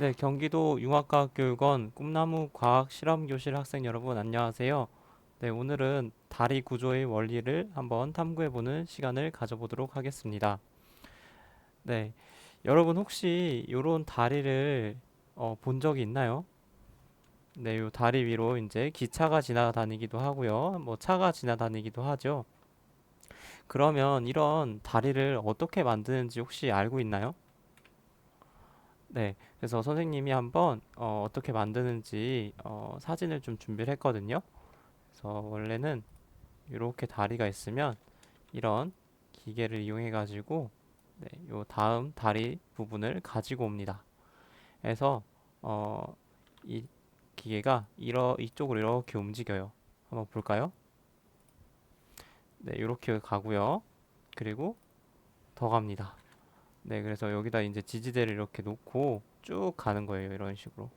네, 경기도 융합과학교육원 꿈나무 과학실험교실 학생 여러분 안녕하세요. 네, 오늘은 다리 구조의 원리를 한번 탐구해보는 시간을 가져보도록 하겠습니다. 네, 여러분 혹시 이런 다리를 본 적이 있나요? 네, 요 다리 위로 이제 기차가 지나다니기도 하고요. 뭐 차가 지나다니기도 하죠. 그러면 이런 다리를 어떻게 만드는지 혹시 알고 있나요? 네, 그래서 선생님이 한번 떻게 만드는지 사진을 좀 준비를 했거든요. 그래서 원래는 이렇게 다리가 있으면 이런 기계를 이용해 가지고 네, 요 다음 다리 부분을 가지고 옵니다. 그래서 어, 이 기계가 이쪽으로 이렇게 움직여요. 한번 볼까요? 네, 이렇게 가고요. 그리고 더 갑니다. 네, 그래서 여기다 이제 지지대를 이렇게 놓고 쭉 가는 거예요. 이런 식으로.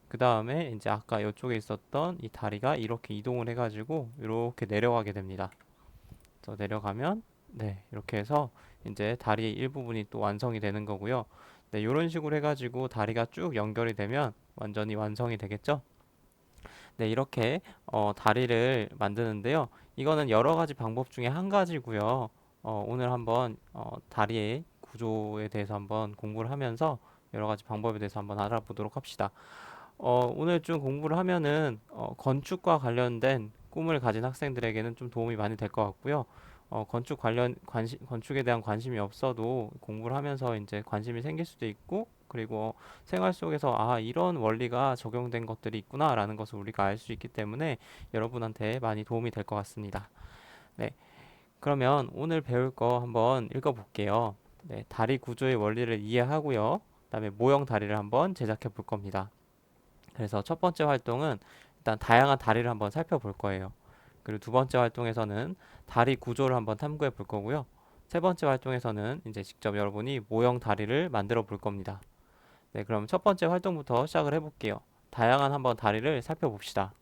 그 다음에 이제 아까 이쪽에 있었던 이 다리가 이렇게 이동을 해가지고 이렇게 내려가게 됩니다. 그래서 내려가면 네 이렇게 해서 이제 다리의 일부분이 또 완성이 되는 거고요. 네 이런 식으로 해가지고 다리가 쭉 연결이 되면 완전히 완성이 되겠죠. 네 이렇게 다리를 만드는데요. 이거는 여러 가지 방법 중에 한 가지고요. 오늘 한번 다리의 구조에 대해서 한번 공부를 하면서 여러 가지 방법에 대해서 한번 알아보도록 합시다. 오늘 좀 공부를 하면은 건축과 관련된 꿈을 가진 학생들에게는 좀 도움이 많이 될 것 같고요. 건축에 대한 관심이 없어도 공부를 하면서 이제 관심이 생길 수도 있고, 그리고 생활 속에서 아, 이런 원리가 적용된 것들이 있구나라는 것을 우리가 알 수 있기 때문에 여러분한테 많이 도움이 될 것 같습니다. 네. 그러면 오늘 배울 거 한번 읽어볼게요. 네. 다리 구조의 원리를 이해하고요. 그다음에 모형 다리를 한번 제작해 볼 겁니다. 그래서 첫 번째 활동은 일단 다양한 다리를 한번 살펴볼 거예요. 그리고 두 번째 활동에서는 다리 구조를 한번 탐구해 볼 거고요. 세 번째 활동에서는 이제 직접 여러분이 모형 다리를 만들어 볼 겁니다. 네, 그럼 첫 번째 활동부터 시작을 해볼게요. 다양한 한번 다리를 살펴봅시다.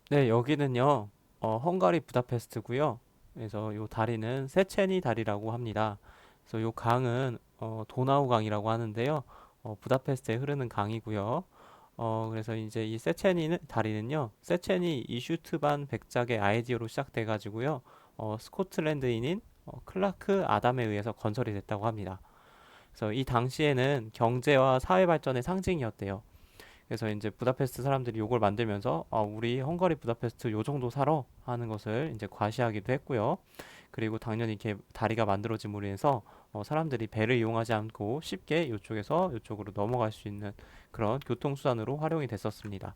네, 여기는요, 헝가리 부다페스트고요. 그래서 이 다리는 세체니 다리라고 합니다. 그래서 이 강은 도나우 강이라고 하는데요. 부다페스트에 흐르는 강이고요. 그래서 이제 이 세체니 다리는요, 세체니 이슈트반 백작의 아이디어로 시작돼 가지고요, 스코틀랜드인인 클라크 아담에 의해서 건설이 됐다고 합니다. 그래서 이 당시에는 경제와 사회 발전의 상징이었대요. 그래서 이제 부다페스트 사람들이 요걸 만들면서 우리 헝가리 부다페스트 요 정도 살아 하는 것을 이제 과시하기도 했고요. 그리고 당연히 이렇게 다리가 만들어짐으로 인해서 사람들이 배를 이용하지 않고 쉽게 이쪽에서 이쪽으로 넘어갈 수 있는 그런 교통수단으로 활용이 됐었습니다.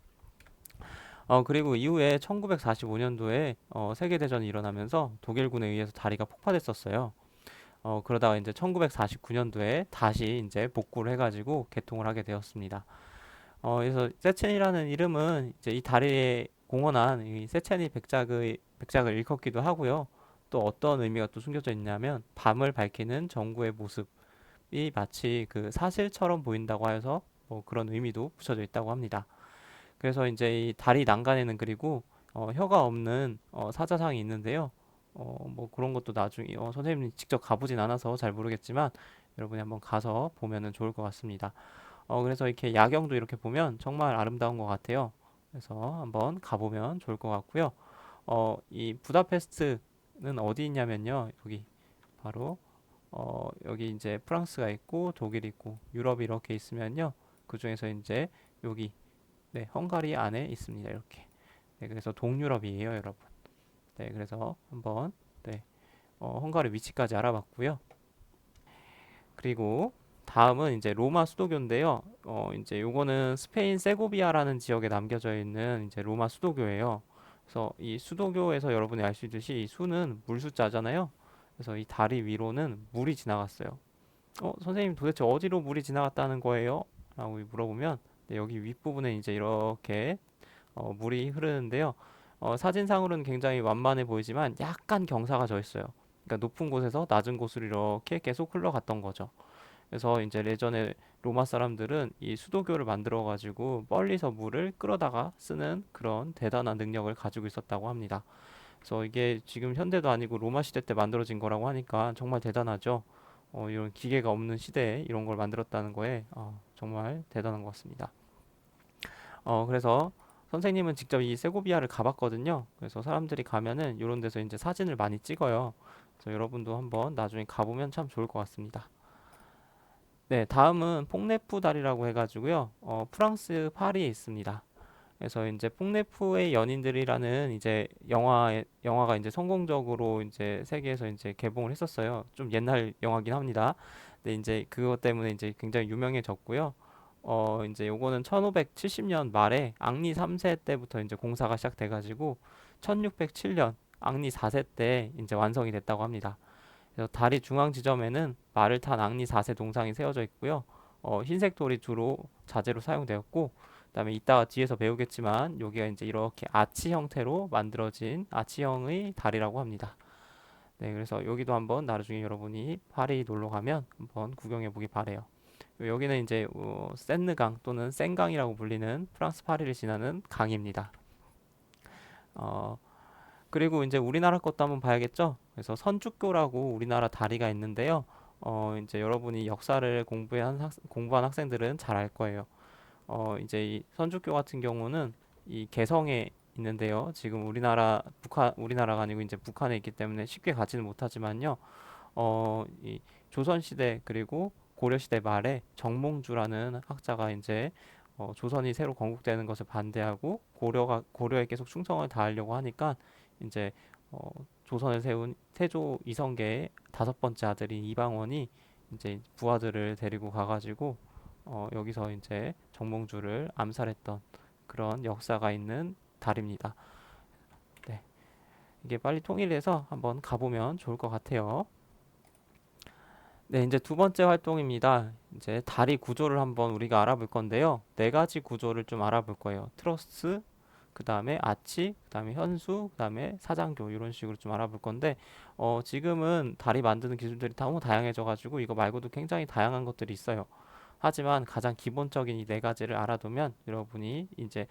그리고 이후에 1945년도에 세계대전이 일어나면서 독일군에 의해서 다리가 폭파됐었어요. 그러다가 이제 1949년도에 다시 이제 복구를 해가지고 개통을 하게 되었습니다. 그래서 세첸이라는 이름은 이제 이 다리에 공헌한 이 세첸이 백작을 일컫기도 하고요. 또 어떤 의미가 또 숨겨져 있냐면 밤을 밝히는 정구의 모습이 마치 그 사실처럼 보인다고 하여서 뭐 그런 의미도 붙여져 있다고 합니다. 그래서 이제 이 다리 난간에는 그리고 혀가 없는 사자상이 있는데요. 뭐 그런 것도 나중에 선생님이 직접 가보진 않아서 잘 모르겠지만 여러분이 한번 가서 보면은 좋을 것 같습니다. 그래서 이렇게 야경도 이렇게 보면 정말 아름다운 것 같아요. 그래서 한번 가보면 좋을 것 같고요. 이 부다페스트는 어디 있냐면요. 여기 바로 여기 이제 프랑스가 있고 독일이 있고 유럽이 이렇게 있으면요. 그 중에서 이제 여기 네, 헝가리 안에 있습니다. 이렇게. 네, 그래서 동유럽이에요, 여러분. 네, 그래서 한번 네, 헝가리 위치까지 알아봤고요. 그리고 다음은 이제 로마 수도교인데요. 이제 요거는 스페인 세고비아라는 지역에 남겨져 있는 이제 로마 수도교예요. 그래서 이 수도교에서 여러분이 알 수 있듯이 이 수는 물수자잖아요. 그래서 이 다리 위로는 물이 지나갔어요. 선생님 도대체 어디로 물이 지나갔다는 거예요? 라고 물어보면 네, 여기 윗부분에 이제 이렇게 물이 흐르는데요. 사진상으로는 굉장히 완만해 보이지만 약간 경사가 져 있어요. 그러니까 높은 곳에서 낮은 곳으로 이렇게 계속 흘러갔던 거죠. 그래서 이제 예전에 로마 사람들은 이 수도교를 만들어 가지고 멀리서 물을 끌어다가 쓰는 그런 대단한 능력을 가지고 있었다고 합니다. 그래서 이게 지금 현대도 아니고 로마 시대 때 만들어진 거라고 하니까 정말 대단하죠. 이런 기계가 없는 시대에 이런 걸 만들었다는 거에 정말 대단한 것 같습니다. 그래서 선생님은 직접 이 세고비아를 가봤거든요. 그래서 사람들이 가면은 이런 데서 이제 사진을 많이 찍어요. 그래서 여러분도 한번 나중에 가보면 참 좋을 것 같습니다. 네, 다음은 퐁네프 다리라고 해가지고요. 프랑스 파리에 있습니다. 그래서 이제 퐁네프의 연인들이라는 이제 영화가 이제 성공적으로 이제 세계에서 이제 개봉을 했었어요. 좀 옛날 영화긴 합니다. 근데 이제 그것 때문에 이제 굉장히 유명해졌고요. 이제 요거는 1570년 말에 앙리 3세 때부터 이제 공사가 시작돼가지고 1607년 앙리 4세 때 이제 완성이 됐다고 합니다. 그래서 다리 중앙 지점에는 말을 탄 앙리 4세 동상이 세워져 있고요. 흰색 돌이 주로 자재로 사용되었고, 그다음에 이따가 뒤에서 배우겠지만 여기가 이제 이렇게 아치 형태로 만들어진 아치형의 다리라고 합니다. 네, 그래서 여기도 한번 나중에 여러분이 파리 놀러 가면 한번 구경해 보기 바래요. 여기는 이제 센느강 또는 센강이라고 불리는 프랑스 파리를 지나는 강입니다. 어, 그리고 이제 우리나라 것도 한번 봐야겠죠? 그래서 선주교라고 우리나라 다리가 있는데요. 이제 여러분이 역사를 공부한 학생들은 잘 알 거예요. 이제 이 선주교 같은 경우는 이 개성에 있는데요. 지금 우리나라가 아니고 이제 북한에 있기 때문에 쉽게 가지는 못하지만요. 이 조선시대 그리고 고려시대 말에 정몽주라는 학자가 이제 조선이 새로 건국되는 것을 반대하고 고려에 계속 충성을 다하려고 하니까 이제 어, 조선을 세운 태조 이성계의 다섯 번째 아들인 이방원이 이제 부하들을 데리고 가가지고 여기서 이제 정몽주를 암살했던 그런 역사가 있는 달입니다. 네, 이게 빨리 통일돼서 한번 가보면 좋을 것 같아요. 네, 이제 두 번째 활동입니다. 이제 다리 구조를 한번 우리가 알아볼 건데요. 네 가지 구조를 좀 알아볼 거예요. 트러스, 그 다음에 아치, 그 다음에 현수, 그 다음에 사장교 이런 식으로 좀 알아볼 건데 지금은 다리 만드는 기술들이 너무 다양해져가지고 이거 말고도 굉장히 다양한 것들이 있어요. 하지만 가장 기본적인 이 네 가지를 알아두면 여러분이 이제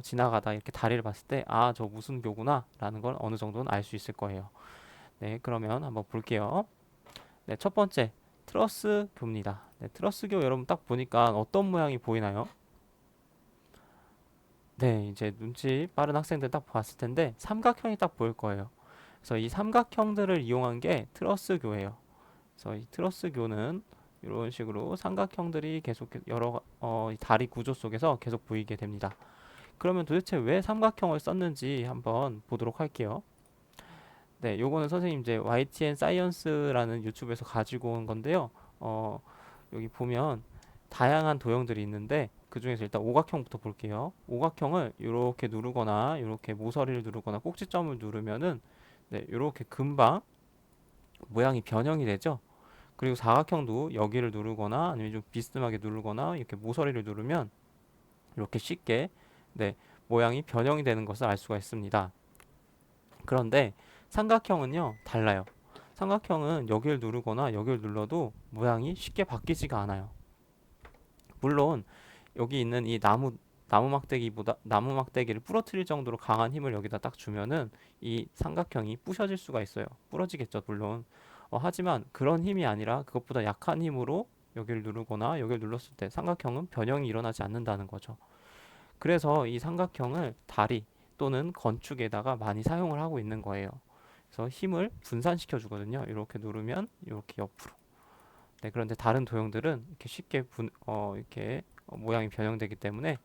지나가다 이렇게 다리를 봤을 때 저 무슨 교구나 라는 걸 어느 정도는 알 수 있을 거예요. 네, 그러면 한번 볼게요. 네, 첫 번째 트러스 교입니다. 네, 트러스 교 여러분 딱 보니까 어떤 모양이 보이나요? 네, 이제 눈치 빠른 학생들 딱 봤을 텐데 삼각형이 딱 보일 거예요. 그래서 이 삼각형들을 이용한 게 트러스 교예요. 그래서 이 트러스 교는 이런 식으로 삼각형들이 계속 이 다리 구조 속에서 계속 보이게 됩니다. 그러면 도대체 왜 삼각형을 썼는지 한번 보도록 할게요. 네, 요거는 선생님 이제 YTN 사이언스라는 유튜브에서 가지고 온 건데요. 어, 여기 보면 다양한 도형들이 있는데 그 중에서 일단 오각형부터 볼게요. 오각형을 이렇게 누르거나 이렇게 모서리를 누르거나 꼭지점을 누르면은 네, 이렇게 금방 모양이 변형이 되죠. 그리고 사각형도 여기를 누르거나 아니면 좀 비스듬하게 누르거나 이렇게 모서리를 누르면 이렇게 쉽게 네, 모양이 변형이 되는 것을 알 수가 있습니다. 그런데 삼각형은요, 달라요. 삼각형은 여기를 누르거나 여기를 눌러도 모양이 쉽게 바뀌지가 않아요. 물론 여기 있는 이 나무 막대기를 부러뜨릴 정도로 강한 힘을 여기다 딱 주면은 이 삼각형이 부셔질 수가 있어요. 부러지겠죠, 물론. 하지만 그런 힘이 아니라 그것보다 약한 힘으로 여기를 누르거나 여기를 눌렀을 때 삼각형은 변형이 일어나지 않는다는 거죠. 그래서 이 삼각형을 다리 또는 건축에다가 많이 사용을 하고 있는 거예요. 그래서 힘을 분산시켜 주거든요. 이렇게 누르면 이렇게 옆으로. 네, 그런데 다른 도형들은 이렇게 쉽게 이렇게 모양이 변형되기 때문에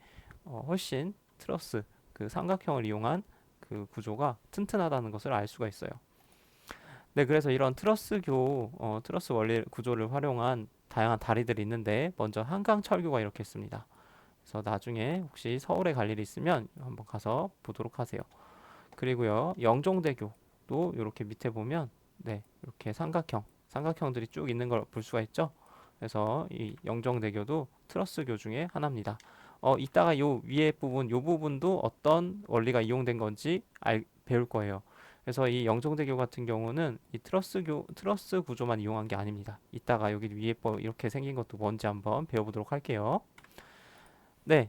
훨씬 트러스 그 삼각형을 이용한 그 구조가 튼튼하다는 것을 알 수가 있어요. 네, 그래서 이런 트러스 원리 구조를 활용한 다양한 다리들이 있는데 먼저 한강철교가 이렇게 있습니다. 그래서 나중에 혹시 서울에 갈 일이 있으면 한번 가서 보도록 하세요. 그리고요, 영종대교도 이렇게 밑에 보면 네, 이렇게 삼각형들이 쭉 있는 걸 볼 수가 있죠. 그래서 이 영종대교도 트러스교 중에 하나입니다. 이따가 요 부분도 어떤 원리가 이용된 건지 배울 거예요. 그래서 이 영종대교 같은 경우는 이 트러스 구조만 이용한 게 아닙니다. 이따가 여기 위에 이렇게 생긴 것도 뭔지 한번 배워보도록 할게요. 네,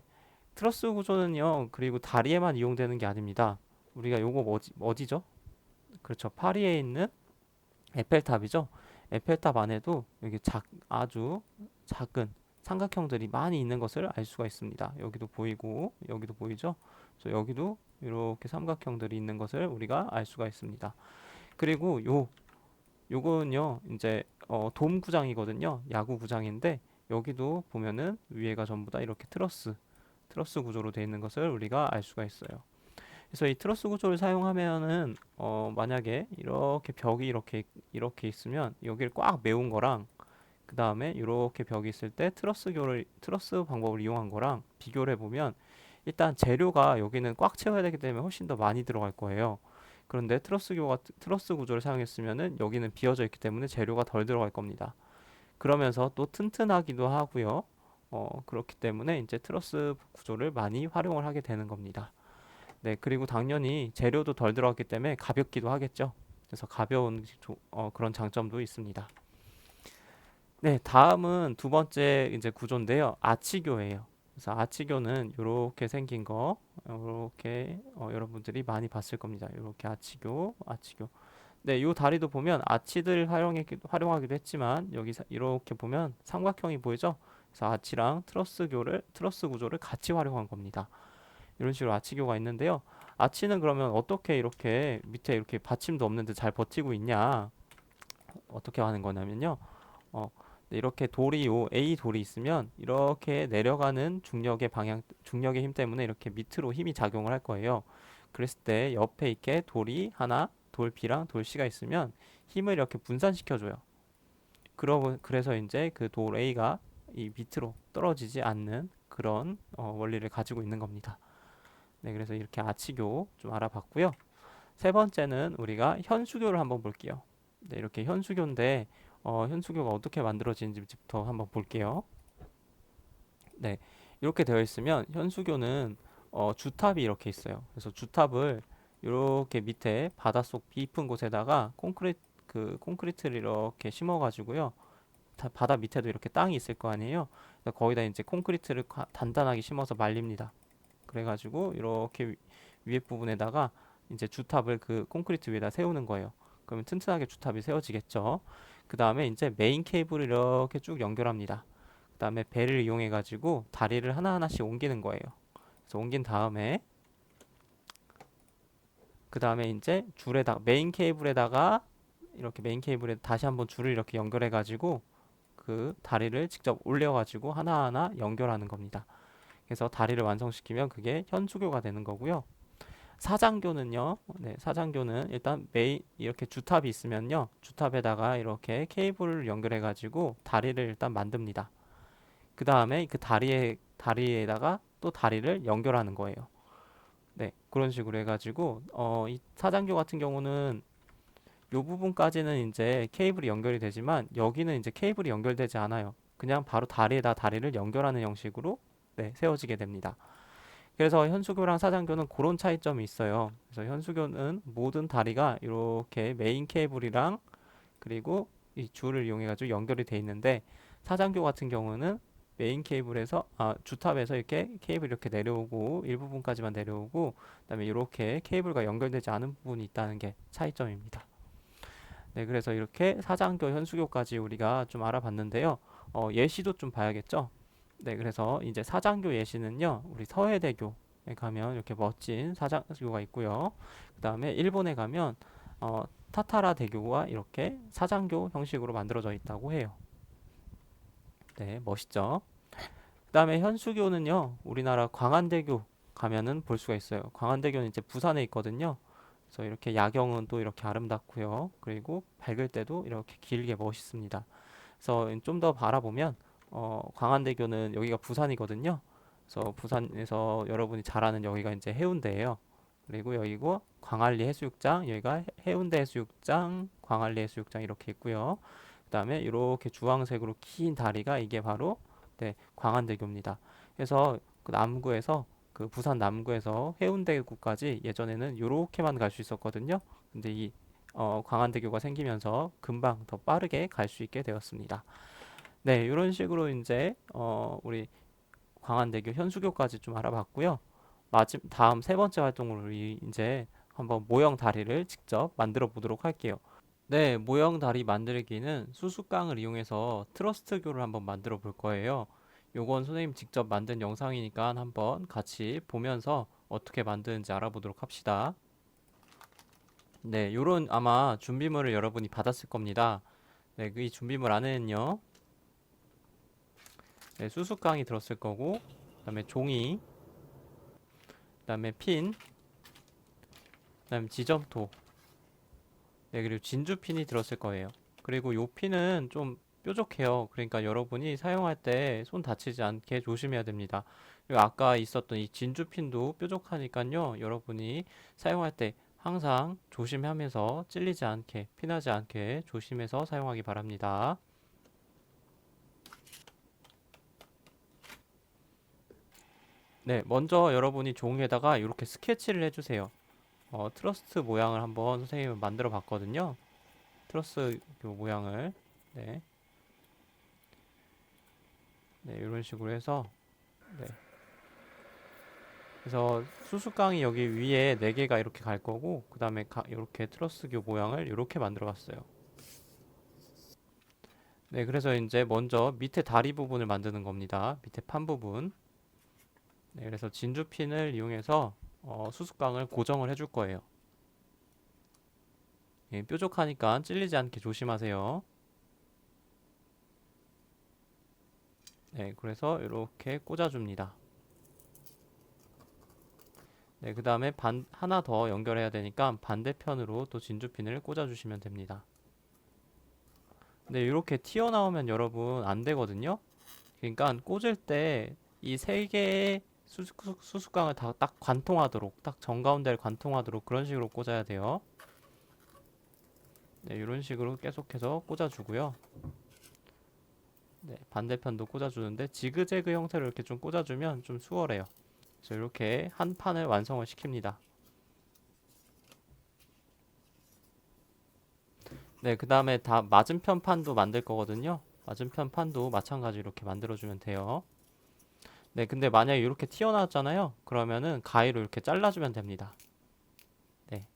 트러스 구조는요, 그리고 다리에만 이용되는 게 아닙니다. 우리가 요거 어디죠? 그렇죠. 파리에 있는 에펠탑이죠. 에펠탑 안에도 여기 아주 작은 삼각형들이 많이 있는 것을 알 수가 있습니다. 여기도 보이고 여기도 보이죠? 그래서 여기도 이렇게 삼각형들이 있는 것을 우리가 알 수가 있습니다. 그리고 요거는요 이제 돔 구장이거든요. 야구 구장인데 여기도 보면은 위에가 전부 다 이렇게 트러스 구조로 되어 있는 것을 우리가 알 수가 있어요. 그래서 이 트러스 구조를 사용하면은 만약에 이렇게 벽이 이렇게 있으면 여기를 꽉 메운 거랑 그 다음에 이렇게 벽이 있을 때 트러스 방법을 이용한 거랑 비교를 해보면 일단 재료가 여기는 꽉 채워야 되기 때문에 훨씬 더 많이 들어갈 거예요. 그런데 트러스 구조를 사용했으면은 여기는 비어져 있기 때문에 재료가 덜 들어갈 겁니다. 그러면서 또 튼튼하기도 하고요. 그렇기 때문에 이제 트러스 구조를 많이 활용을 하게 되는 겁니다. 네, 그리고 당연히 재료도 덜 들어갔기 때문에 가볍기도 하겠죠. 그래서 가벼운 그런 장점도 있습니다. 네, 다음은 두 번째 이제 구조인데요. 아치교예요. 그래서 아치교는 이렇게 생긴 거, 이렇게 여러분들이 많이 봤을 겁니다. 이렇게 아치교. 네, 이 다리도 보면 아치들 활용하기도 했지만 여기 이렇게 보면 삼각형이 보이죠? 그래서 아치랑 트러스 구조를 같이 활용한 겁니다. 이런 식으로 아치교가 있는데요. 아치는 그러면 어떻게 이렇게 밑에 이렇게 받침도 없는데 잘 버티고 있냐? 어떻게 하는 거냐면요. 어, 네, 이렇게 A 돌이 있으면 이렇게 내려가는 중력의 힘 때문에 이렇게 밑으로 힘이 작용을 할 거예요. 그랬을 때 옆에 있게 돌 B랑 돌 C가 있으면 힘을 이렇게 분산시켜줘요. 그래서 이제 그 돌 A가 이 밑으로 떨어지지 않는 그런 원리를 가지고 있는 겁니다. 네, 그래서 이렇게 아치교 좀 알아봤고요. 세 번째는 우리가 현수교를 한번 볼게요. 네, 이렇게 현수교인데 현수교가 어떻게 만들어지는지부터 한번 볼게요. 네, 이렇게 되어 있으면 현수교는 주탑이 이렇게 있어요. 그래서 주탑을 이렇게 밑에 바닷속 깊은 곳에다가 콘크리트를 이렇게 심어가지고요. 바다 밑에도 이렇게 땅이 있을 거 아니에요. 거기다 이제 콘크리트를 단단하게 심어서 말립니다. 그래가지고 이렇게 위에 부분에다가 이제 주탑을 그 콘크리트 위에다 세우는 거예요. 그러면 튼튼하게 주탑이 세워지겠죠. 그 다음에 이제 메인 케이블을 이렇게 쭉 연결합니다. 그 다음에 배를 이용해 가지고 다리를 하나하나씩 옮기는 거예요. 그래서 옮긴 다음에 그 다음에 이제 메인 케이블에 다시 한번 줄을 이렇게 연결해 가지고 그 다리를 직접 올려 가지고 하나하나 연결하는 겁니다. 그래서 다리를 완성시키면 그게 현수교가 되는 거고요. 사장교는요. 네, 사장교는 일단 이렇게 주탑이 있으면요. 주탑에다가 이렇게 케이블을 연결해 가지고 다리를 일단 만듭니다. 그 다음에 그 다리에다가 또 다리를 연결하는 거예요. 네, 그런 식으로 해가지고 이 사장교 같은 경우는 이 부분까지는 이제 케이블이 연결이 되지만 여기는 이제 케이블이 연결되지 않아요. 그냥 바로 다리에다 다리를 연결하는 형식으로 네, 세워지게 됩니다. 그래서 현수교랑 사장교는 그런 차이점이 있어요. 그래서 현수교는 모든 다리가 이렇게 메인 케이블이랑 그리고 이 줄을 이용해 가지고 연결이 돼 있는데 사장교 같은 경우는 주탑에서 이렇게 케이블 이렇게 내려오고 일부분까지만 내려오고 그다음에 이렇게 케이블과 연결되지 않은 부분이 있다는 게 차이점입니다. 네, 그래서 이렇게 사장교, 현수교까지 우리가 좀 알아봤는데요. 예시도 좀 봐야겠죠? 네, 그래서 이제 사장교 예시는요, 우리 서해대교에 가면 이렇게 멋진 사장교가 있고요. 그 다음에 일본에 가면 타타라 대교가 이렇게 사장교 형식으로 만들어져 있다고 해요. 네, 멋있죠? 그 다음에 현수교는요, 우리나라 광안대교 가면은 볼 수가 있어요. 광안대교는 이제 부산에 있거든요. 그래서 이렇게 야경은 또 이렇게 아름답고요. 그리고 밝을 때도 이렇게 길게 멋있습니다. 그래서 좀 더 바라보면 광안대교는 여기가 부산이거든요. 그래서 부산에서 여러분이 잘 아는 여기가 이제 해운대예요. 그리고 여기고 광안리 해수욕장, 여기가 해운대 해수욕장, 광안리 해수욕장 이렇게 있고요. 그다음에 이렇게 주황색으로 긴 다리가 이게 바로 네, 광안대교입니다. 그래서 그 부산 남구에서 해운대구까지 예전에는 이렇게만 갈 수 있었거든요. 근데 이 광안대교가 생기면서 금방 더 빠르게 갈 수 있게 되었습니다. 네, 이런 식으로 이제 우리 광안대교 현수교까지 좀 알아봤고요. 다음 세 번째 활동으로 우리 이제 한번 모형 다리를 직접 만들어 보도록 할게요. 네, 모형 다리 만들기는 수수깡을 이용해서 트러스트교를 한번 만들어 볼 거예요. 요건 선생님 직접 만든 영상이니까 한번 같이 보면서 어떻게 만드는지 알아보도록 합시다. 네, 요런 아마 준비물을 여러분이 받았을 겁니다. 네, 이 준비물 안에는요, 네, 수수깡이 들었을 거고, 그다음에 종이, 그다음에 핀, 그다음에 지점토, 네, 그리고 진주핀이 들었을 거예요. 그리고 요 핀은 좀 뾰족해요. 그러니까 여러분이 사용할 때 손 다치지 않게 조심해야 됩니다. 그리고 아까 있었던 이 진주핀도 뾰족하니까요. 여러분이 사용할 때 항상 조심하면서 찔리지 않게, 피나지 않게 조심해서 사용하기 바랍니다. 네, 먼저 여러분이 종이에다가 이렇게 스케치를 해주세요. 트러스트 모양을 한번 선생님은 만들어 봤거든요. 트러스 요 모양을. 네. 네, 이런 식으로 해서 네. 그래서 수수깡이 여기 위에 4개가 이렇게 갈 거고 그 다음에 이렇게 트러스교 모양을 이렇게 만들어 봤어요. 네, 그래서 이제 먼저 밑에 다리 부분을 만드는 겁니다. 밑에 판 부분. 네, 그래서 진주핀을 이용해서 수수깡을 고정을 해줄 거예요. 예, 뾰족하니까 찔리지 않게 조심하세요. 네, 그래서 이렇게 꽂아줍니다. 네, 그 다음에 하나 더 연결해야 되니까 반대편으로 또 진주핀을 꽂아주시면 됩니다. 네, 이렇게 튀어나오면 여러분 안 되거든요. 그러니까 꽂을 때 이 세 개의 수수깡을 다 딱 관통하도록, 딱 정가운데를 관통하도록 그런 식으로 꽂아야 돼요. 네, 이런 식으로 계속해서 꽂아주고요. 네, 반대편도 꽂아주는데 지그재그 형태로 이렇게 좀 꽂아주면 좀 수월해요. 그래서 이렇게 한 판을 완성을 시킵니다. 네, 그 다음에 다 맞은편 판도 만들 거거든요. 맞은편 판도 마찬가지로 이렇게 만들어주면 돼요. 네, 근데 만약에 이렇게 튀어나왔잖아요. 그러면은 가위로 이렇게 잘라주면 됩니다. 네.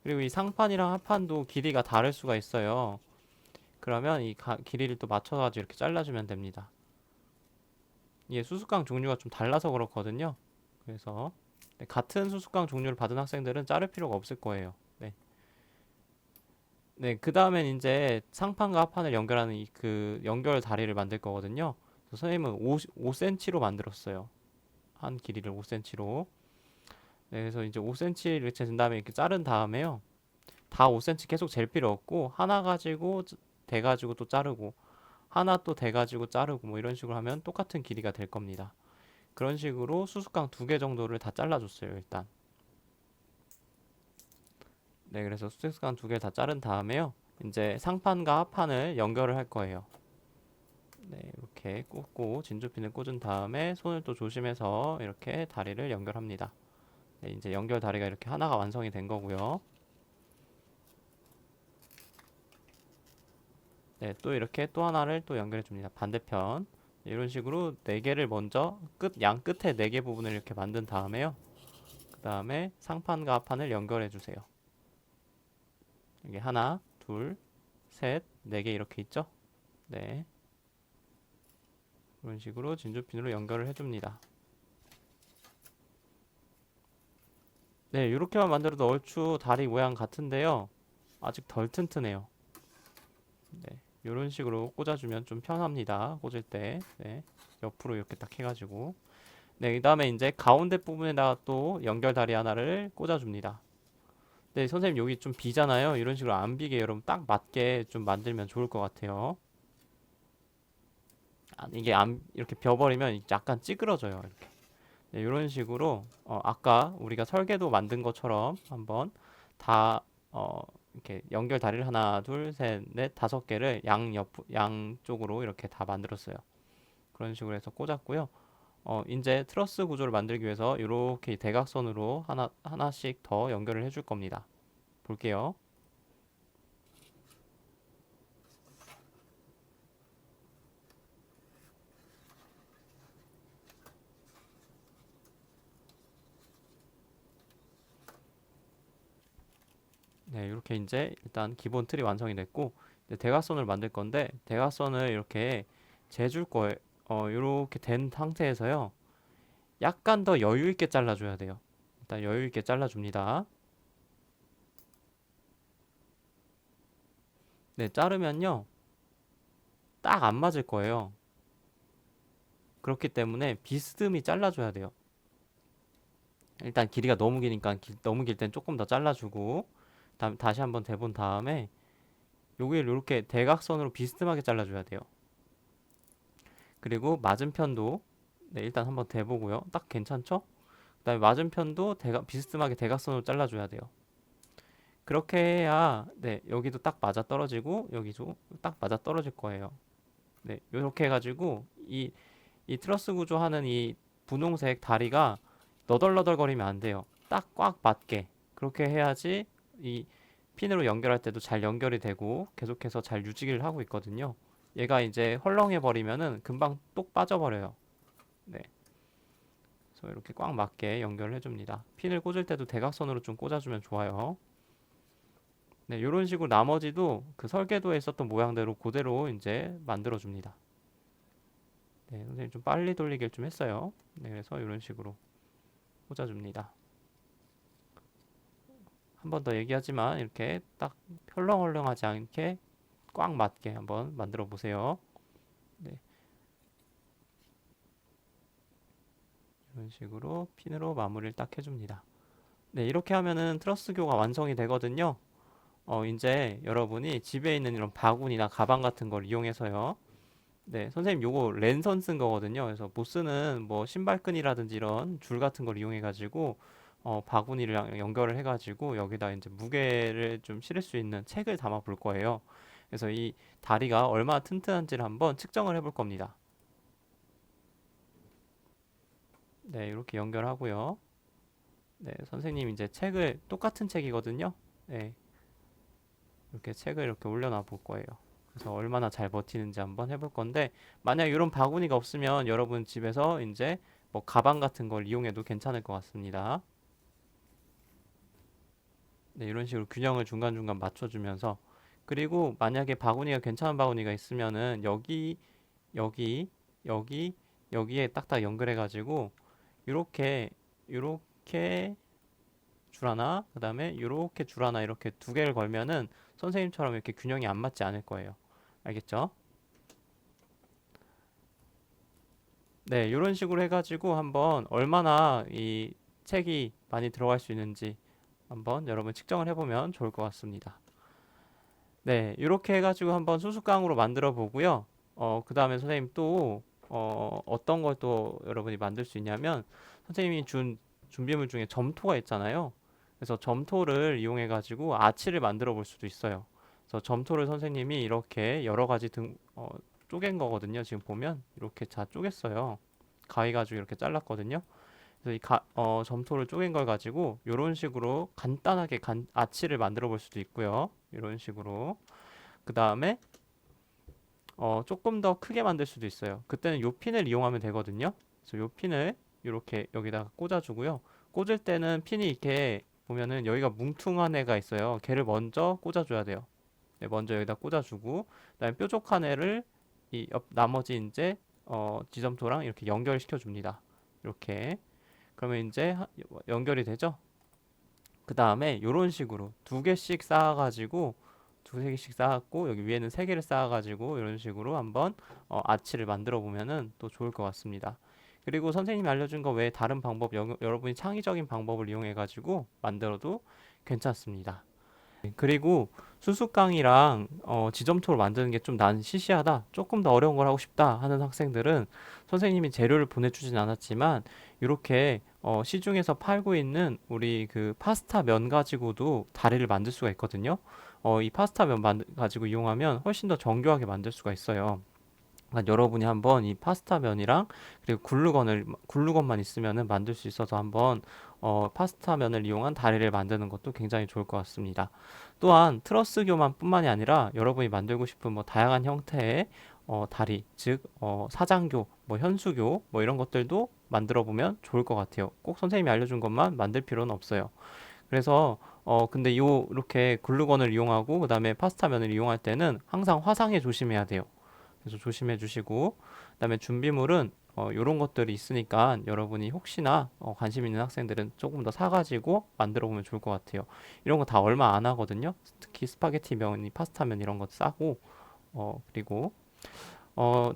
그리고 이 상판이랑 하판도 길이가 다를 수가 있어요. 그러면 이 길이를 또 맞춰가지고 이렇게 잘라주면 됩니다. 이게 수수깡 종류가 좀 달라서 그렇거든요. 그래서 네, 같은 수수깡 종류를 받은 학생들은 자를 필요가 없을 거예요. 네. 네, 그 다음엔 이제 상판과 하판을 연결하는 이 그 연결 다리를 만들 거거든요. 그래서 선생님은 5cm로 만들었어요. 한 길이를 5cm로. 네, 그래서 이제 5cm를 재은 다음에 이렇게 자른 다음에요. 다 5cm 계속 잴 필요 없고 하나 가지고 대 가지고 또 자르고 하나 또 대 가지고 자르고 뭐 이런 식으로 하면 똑같은 길이가 될 겁니다. 그런 식으로 수수깡 2개 정도를 다 잘라줬어요, 일단. 네, 그래서 수수깡 2개 다 자른 다음에요. 이제 상판과 하판을 연결을 할 거예요. 네, 이렇게 꽂고 진주핀을 꽂은 다음에 손을 또 조심해서 이렇게 다리를 연결합니다. 네, 이제 연결 다리가 이렇게 하나가 완성이 된 거고요. 네, 또 이렇게 또 하나를 또 연결해 줍니다. 반대편. 이런 식으로 네 개를 먼저 양 끝에 네 개 부분을 이렇게 만든 다음에요. 그 다음에 상판과 하판을 연결해 주세요. 이게 하나, 둘, 셋, 네 개 이렇게 있죠? 네. 이런 식으로 진주핀으로 연결을 해줍니다. 네, 이렇게만 만들어도 얼추 다리 모양 같은데요. 아직 덜 튼튼해요. 네, 이런 식으로 꽂아주면 좀 편합니다. 꽂을 때. 네, 옆으로 이렇게 딱 해가지고. 네, 그 다음에 이제 가운데 부분에다가 또 연결 다리 하나를 꽂아줍니다. 네, 선생님 여기 좀 비잖아요. 이런 식으로 안 비게 여러분 딱 맞게 좀 만들면 좋을 것 같아요. 이게 안 이렇게 벼버리면 약간 찌그러져요. 이렇게. 네, 이런 식으로 아까 우리가 설계도 만든 것처럼 한번 다 이렇게 연결 다리를 하나, 둘, 셋, 넷, 5개를 양쪽으로 이렇게 다 만들었어요. 그런 식으로 해서 꽂았고요. 이제 트러스 구조를 만들기 위해서 이렇게 대각선으로 하나씩 더 연결을 해줄 겁니다. 볼게요. 네, 이렇게 이제 일단 기본 틀이 완성이 됐고 이제 대각선을 만들 건데 대각선을 이렇게 재줄 거예요. 이렇게 된 상태에서요. 약간 더 여유 있게 잘라줘야 돼요. 일단 여유 있게 잘라줍니다. 네, 자르면요. 딱 안 맞을 거예요. 그렇기 때문에 비스듬히 잘라줘야 돼요. 일단 길이가 너무 기니까 너무 길 땐 조금 더 잘라주고 다시 한번 대본 다음에 여기를 이렇게 대각선으로 비스듬하게 잘라줘야 돼요. 그리고 맞은편도 네, 일단 한번 대보고요. 딱 괜찮죠? 그다음에 맞은편도 비스듬하게 대각선으로 잘라줘야 돼요. 그렇게 해야 네, 여기도 딱 맞아 떨어지고 여기도 딱 맞아 떨어질 거예요. 네, 이렇게 해가지고 이 트러스 구조하는 이 분홍색 다리가 너덜너덜거리면 안 돼요. 딱 꽉 맞게 그렇게 해야지 이 핀으로 연결할 때도 잘 연결이 되고 계속해서 잘 유지를 하고 있거든요. 얘가 이제 헐렁해 버리면은 금방 똑 빠져버려요. 네, 그래서 이렇게 꽉 맞게 연결을 해줍니다. 핀을 꽂을 때도 대각선으로 좀 꽂아주면 좋아요. 네, 이런 식으로 나머지도 그 설계도에 있었던 모양대로 그대로 이제 만들어 줍니다. 네, 선생님 좀 빨리 돌리기를 좀 했어요. 네, 그래서 이런 식으로 꽂아줍니다. 한 번 더 얘기하지만 이렇게 딱 헐렁헐렁하지 않게 꽉 맞게 한번 만들어 보세요. 네, 이런 식으로 핀으로 마무리를 딱 해줍니다. 네, 이렇게 하면은 트러스교가 완성이 되거든요. 이제 여러분이 집에 있는 이런 바구니나 가방 같은 걸 이용해서요. 네, 선생님 요거 랜선 쓴 거거든요. 그래서 못 쓰는 뭐 신발끈이라든지 이런 줄 같은 걸 이용해 가지고 바구니를 연결을 해 가지고 여기다 이제 무게를 좀 실을 수 있는 책을 담아 볼 거예요. 그래서 이 다리가 얼마나 튼튼한지를 한번 측정을 해볼 겁니다. 네, 이렇게 연결하고요. 네, 선생님 이제 책을 똑같은 책이거든요. 네, 이렇게 책을 이렇게 올려놔 볼 거예요. 그래서 얼마나 잘 버티는지 한번 해볼 건데 만약 이런 바구니가 없으면 여러분 집에서 이제 뭐 가방 같은 걸 이용해도 괜찮을 것 같습니다. 네, 이런 식으로 균형을 중간중간 맞춰주면서 그리고 만약에 바구니가 괜찮은 바구니가 있으면은 여기 여기 여기에 딱딱 연결해 가지고 요렇게 줄 하나 그다음에 요렇게 줄 하나 이렇게 두 개를 걸면은 선생님처럼 이렇게 균형이 안 맞지 않을 거예요. 알겠죠? 네, 이런 식으로 해가지고 한번 얼마나 이 책이 많이 들어갈 수 있는지 한번 여러분 측정을 해보면 좋을 것 같습니다. 네, 이렇게 해가지고 한번 수수깡으로 만들어 보고요. 그 다음에 선생님 또 어떤 걸 또 여러분이 만들 수 있냐면 선생님이 준 준비물 중에 점토가 있잖아요. 그래서 점토를 이용해가지고 아치를 만들어 볼 수도 있어요. 그래서 점토를 선생님이 이렇게 여러 가지 쪼갠 거거든요. 지금 보면 이렇게 다 쪼갰어요. 가위 가지고 이렇게 잘랐거든요. 그래서 점토를 쪼갠 걸 가지고 이런 식으로 간단하게 아치를 만들어 볼 수도 있고요. 이런 식으로. 그 다음에 조금 더 크게 만들 수도 있어요. 그때는 요 핀을 이용하면 되거든요. 그래서 요 핀을 이렇게 여기다가 꽂아주고요. 꽂을 때는 핀이 이렇게 보면은 여기가 뭉퉁한 애가 있어요. 걔를 먼저 꽂아줘야 돼요. 네, 먼저 여기다 꽂아주고 그다음에 뾰족한 애를 이 나머지 이제 지점토랑 이렇게 연결시켜 줍니다. 이렇게 그러면 이제 연결이 되죠. 그 다음에 이런 식으로 두 개씩 쌓아가지고 두세 개씩 쌓았고 여기 위에는 세 개를 쌓아가지고 이런 식으로 한번 아치를 만들어 보면은 또 좋을 것 같습니다. 그리고 선생님이 알려준 거 외에 다른 방법 여러분이 창의적인 방법을 이용해 가지고 만들어도 괜찮습니다. 그리고 수수깡이랑 지점토를 만드는 게 좀 난 시시하다, 조금 더 어려운 걸 하고 싶다 하는 학생들은 선생님이 재료를 보내주진 않았지만 이렇게 시중에서 팔고 있는 우리 그 파스타 면 가지고도 다리를 만들 수가 있거든요. 이 파스타 면 가지고 이용하면 훨씬 더 정교하게 만들 수가 있어요. 그러니까 여러분이 한번 이 파스타 면이랑 그리고 글루건만 있으면은 만들 수 있어서 한번 파스타 면을 이용한 다리를 만드는 것도 굉장히 좋을 것 같습니다. 또한 트러스교만 뿐만이 아니라 여러분이 만들고 싶은 뭐 다양한 형태의 다리, 즉 사장교, 뭐 현수교, 뭐 이런 것들도 만들어 보면 좋을 것 같아요. 꼭 선생님이 알려준 것만 만들 필요는 없어요. 그래서 근데 이렇게 글루건을 이용하고 그다음에 파스타면을 이용할 때는 항상 화상에 조심해야 돼요. 그래서 조심해 주시고, 그다음에 준비물은 요런 것들이 있으니까 여러분이 혹시나 관심 있는 학생들은 조금 더 사가지고 만들어 보면 좋을 것 같아요. 이런 거 다 얼마 안 하거든요. 특히 스파게티 면이 파스타면 이런 거 싸고, 그리고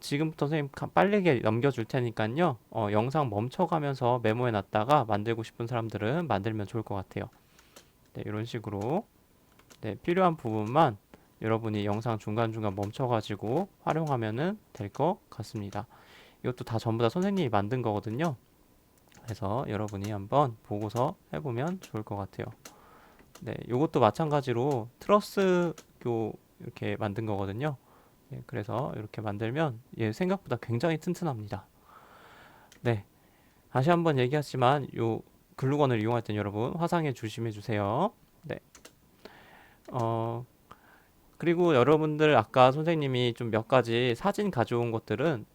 지금부터 선생님 빠르게 넘겨줄 테니까요. 영상 멈춰가면서 메모해 놨다가 만들고 싶은 사람들은 만들면 좋을 것 같아요. 네, 이런 식으로 네, 필요한 부분만 여러분이 영상 중간중간 멈춰가지고 활용하면은 될 것 같습니다. 이것도 다 전부 다 선생님이 만든 거거든요. 그래서 여러분이 한번 보고서 해보면 좋을 것 같아요. 네, 이것도 마찬가지로 트러스교 이렇게 만든 거거든요. 네, 그래서 이렇게 만들면 얘 생각보다 굉장히 튼튼합니다. 네, 다시 한번 얘기하지만 요 글루건을 이용할 땐 여러분 화상에 조심해 주세요. 네, 어, 그리고 여러분들 아까 선생님이 좀 몇 가지 사진 가져온 것들은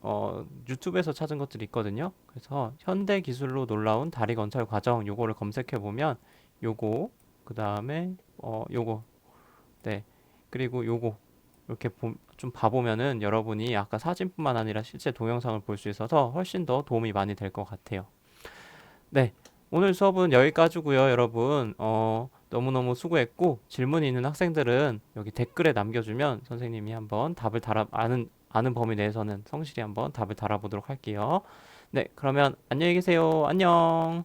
유튜브에서 찾은 것들이 있거든요. 그래서 현대 기술로 놀라운 다리 건설 과정 요거를 검색해 보면 요거 그다음에 요거 네 그리고 요거 이렇게 좀 봐보면은 여러분이 아까 사진뿐만 아니라 실제 동영상을 볼 수 있어서 훨씬 더 도움이 많이 될 것 같아요. 네, 오늘 수업은 여기까지고요, 여러분. 너무너무 수고했고 질문이 있는 학생들은 여기 댓글에 남겨주면 선생님이 한번 답을 아는 범위 내에서는 성실히 한번 답을 달아보도록 할게요. 네, 그러면 안녕히 계세요. 안녕.